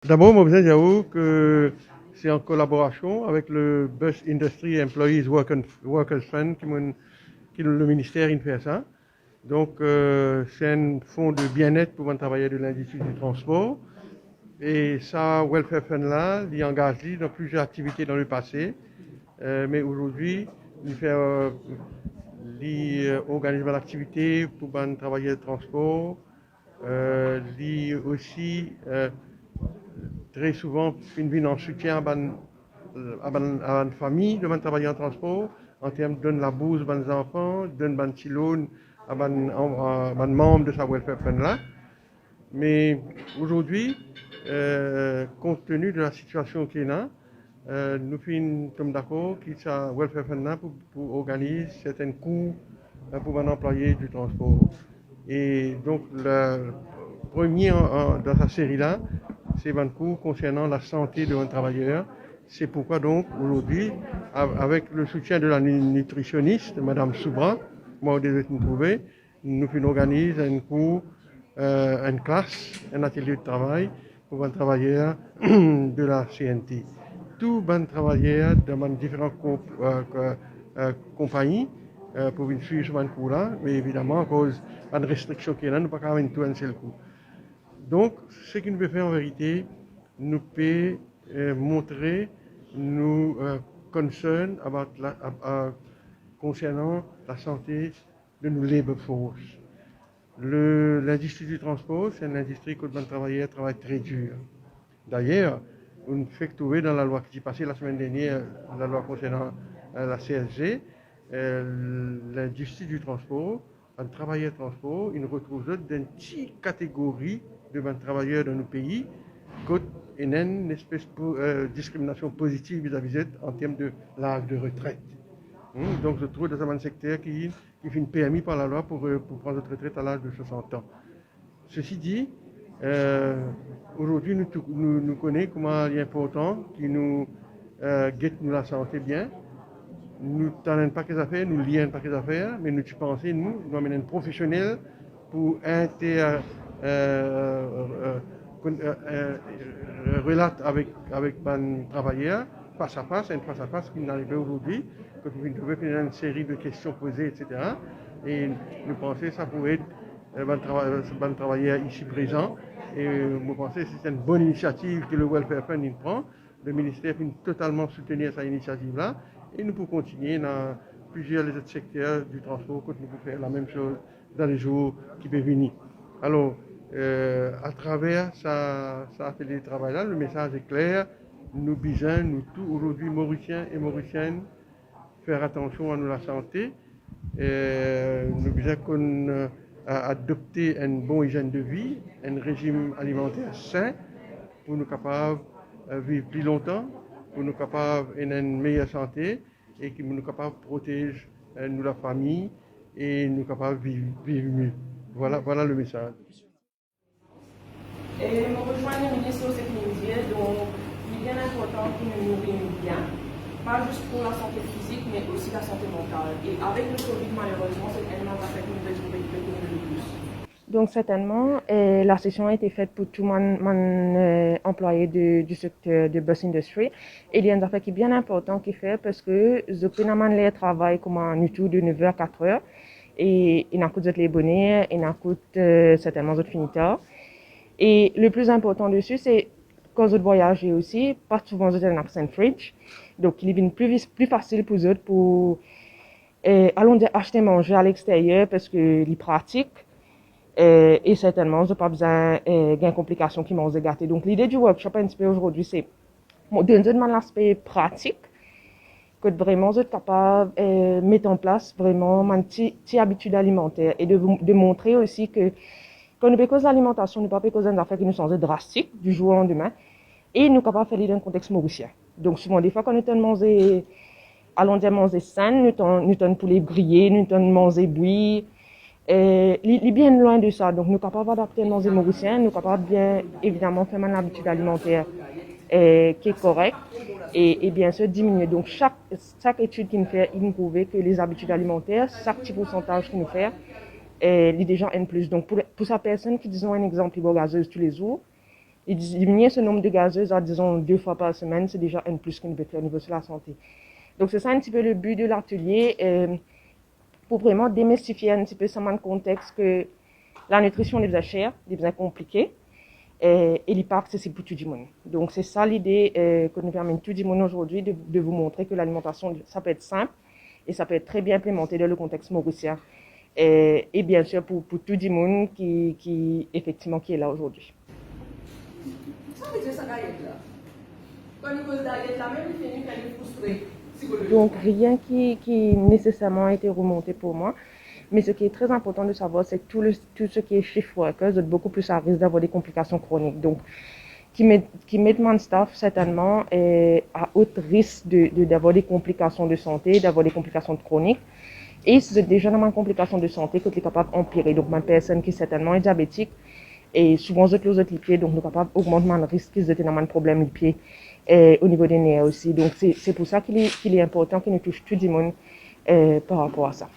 D'abord, moi, je vous que c'est en collaboration avec le Bus Industry Employees Workers Fund qui le ministère il fait ça. Donc, c'est un fonds de bien-être pour les travailleurs de l'industrie du transport. Et ça, Welfare Fund là, il engage dans plusieurs activités dans le passé. Mais aujourd'hui, il fait organise l'activité pour les travailleurs de transport. Il aussi très souvent une vie en soutien à une famille de travailler en transport, en termes de la bourse aux enfants, de petit loan à un membre de sa welfare fund là. Mais aujourd'hui, compte tenu de la situation qu'il y a, nous sommes d'accord que sa welfare fund là pour organiser certains coûts pour un employé du transport. Et donc, le premier dans sa série-là, c'est un cours concernant la santé de un travailleur. C'est pourquoi donc, aujourd'hui, avec le soutien de la nutritionniste, Madame Soubra, moi, vous nous trouver, nous organisons un cours, une classe, un atelier de travail pour un travailleur de la CNT. Tout un travailleur dans différentes compagnies pour une suivre ce cours-là, mais évidemment, à cause de la restriction qu'il y a, nous ne pouvons pas avoir tout un seul coup. Donc, ce qu'il nous peut faire en vérité, nous peut montrer nos concerns concernant la santé de nos labor force. L'industrie du transport, c'est une industrie que les travailleurs travaillent très dur. D'ailleurs, on fait trouver dans la loi qui est passée la semaine dernière, la loi concernant la CSG, l'industrie du transport, un travailleur de transport, il retrouve d'une petite catégorie de travailleurs dans nos pays, il y a une espèce de discrimination positive vis-à-vis en termes de l'âge de retraite. Donc je trouve dans un secteur qui fait une PMI par la loi pour prendre notre retraite à l'âge de 60 ans. Ceci dit, aujourd'hui nous connaissons comment il est important qu'il nous guette nous la santé bien. Nous n'avons pas que affaires, nous lions pas que affaires, mais nous pensons, nous amenons un professionnel pour relate avec un travailleur face à face, qui n'arrive aujourd'hui, que vous trouvez une série de questions posées, etc. Et nous pensons que ça pourrait être un travailleur ici présent. Et nous pensons que c'est une bonne initiative que le Welfare Fund prend. Le ministère vient totalement soutenir cette initiative-là. Et nous pouvons continuer dans plusieurs autres secteurs du transport, que nous pouvons faire la même chose dans les jours qui peuvent venir. Alors, à travers ça atelier de travail-là, le message est clair. Nous besoin, nous tous aujourd'hui, Mauriciens et Mauriciennes, faire attention à la santé. Nous besoin qu'on adopter un bon hygiène de vie, un régime alimentaire sain pour nous capables de vivre plus longtemps, pour nous capables d'avoir une meilleure santé et qui nous capables de protéger nous la famille et nous capables de vivre mieux. Voilà le message. Et nous rejoignons le ministre de Sécurité, donc il est bien important que nous nous nourrissions bien, pas juste pour la santé physique, mais aussi la santé mentale. Et avec le Covid, malheureusement, c'est tellement fait que nous devons trouver le plus. Donc certainement, la session a été faite pour tout mon employé du secteur de bus industry. Et il y a un affaire qui est bien important qui fait parce que je peux les travail comme un tout de 9h à 4h. Et il y a les bonnets, il y a certainement d'autres finiteurs. Et le plus important dessus, c'est quand vous voyagez aussi, pas souvent vous avez un absent fridge. Donc il est plus facile pour eux pour allons dire acheter manger à l'extérieur parce que c'est pratique. Et certainement, je n'ai pas besoin d'une complication qui m'ont gâté. Donc, l'idée du workshop un petit peu aujourd'hui, c'est de l'aspect pratique, que vraiment, vous êtes capable de mettre en place vraiment une petite habitude alimentaire et de montrer aussi que quand nous cause l'alimentation, nous ne pas cause des affaires qui nous sont drastiques du jour au lendemain et nous sommes capables de faire dans un contexte mauricien. Donc, souvent, des fois, quand nous manger, allons dire manger sain, nous poulet grillé, nous manger bouilli. Il est bien loin de ça. Donc, nous sommes capables d'adapter nos mauriciens, nous sommes capables bien, évidemment, faire une habitude alimentaire qui est correcte et bien sûr diminuer. Donc, chaque étude qui nous fait, il nous prouve que les habitudes alimentaires, chaque petit pourcentage qu'il nous fait, il est déjà N+. Donc, pour sa personne qui, disons, un exemple, il boit gazeuse tous les jours, Et diminuer ce nombre de gazeuses à, disons, 2 fois par semaine, c'est déjà un plus qu'on peut faire au niveau de la santé. Donc, c'est ça un petit peu le but de l'atelier, pour vraiment démystifier un petit peu ça dans le contexte que la nutrition est bien chère, est bien compliquée, et il n'est pas accessible pour tout le monde. Donc, c'est ça l'idée que nous permet tout le monde aujourd'hui, de vous montrer que l'alimentation, ça peut être simple et ça peut être très bien implémenté dans le contexte mauricien. Et bien sûr, pour tout le monde effectivement, qui est là aujourd'hui. Ça veut dire ça, là. Quand il cause d'ailleurs, là même, il finit qu'elle est frustrée. Donc, rien qui nécessairement a été remonté pour moi. Mais ce qui est très important de savoir, c'est que tout ce qui est shift workers est beaucoup plus à risque d'avoir des complications chroniques. Donc, qui mettent mon staff certainement à haut risque d'avoir des complications de santé, d'avoir des complications chroniques. Et c'est déjà dans ma complication de santé que tu es capable d'empirer. Donc, ma personne qui certainement est diabétique, et souvent, je close les pieds, donc nous sommes capables d'augmenter mon risque qu'ils aient un problème de pied au niveau des nerfs aussi. Donc, c'est pour ça qu'il est important que nous touchions tout le monde par rapport à ça.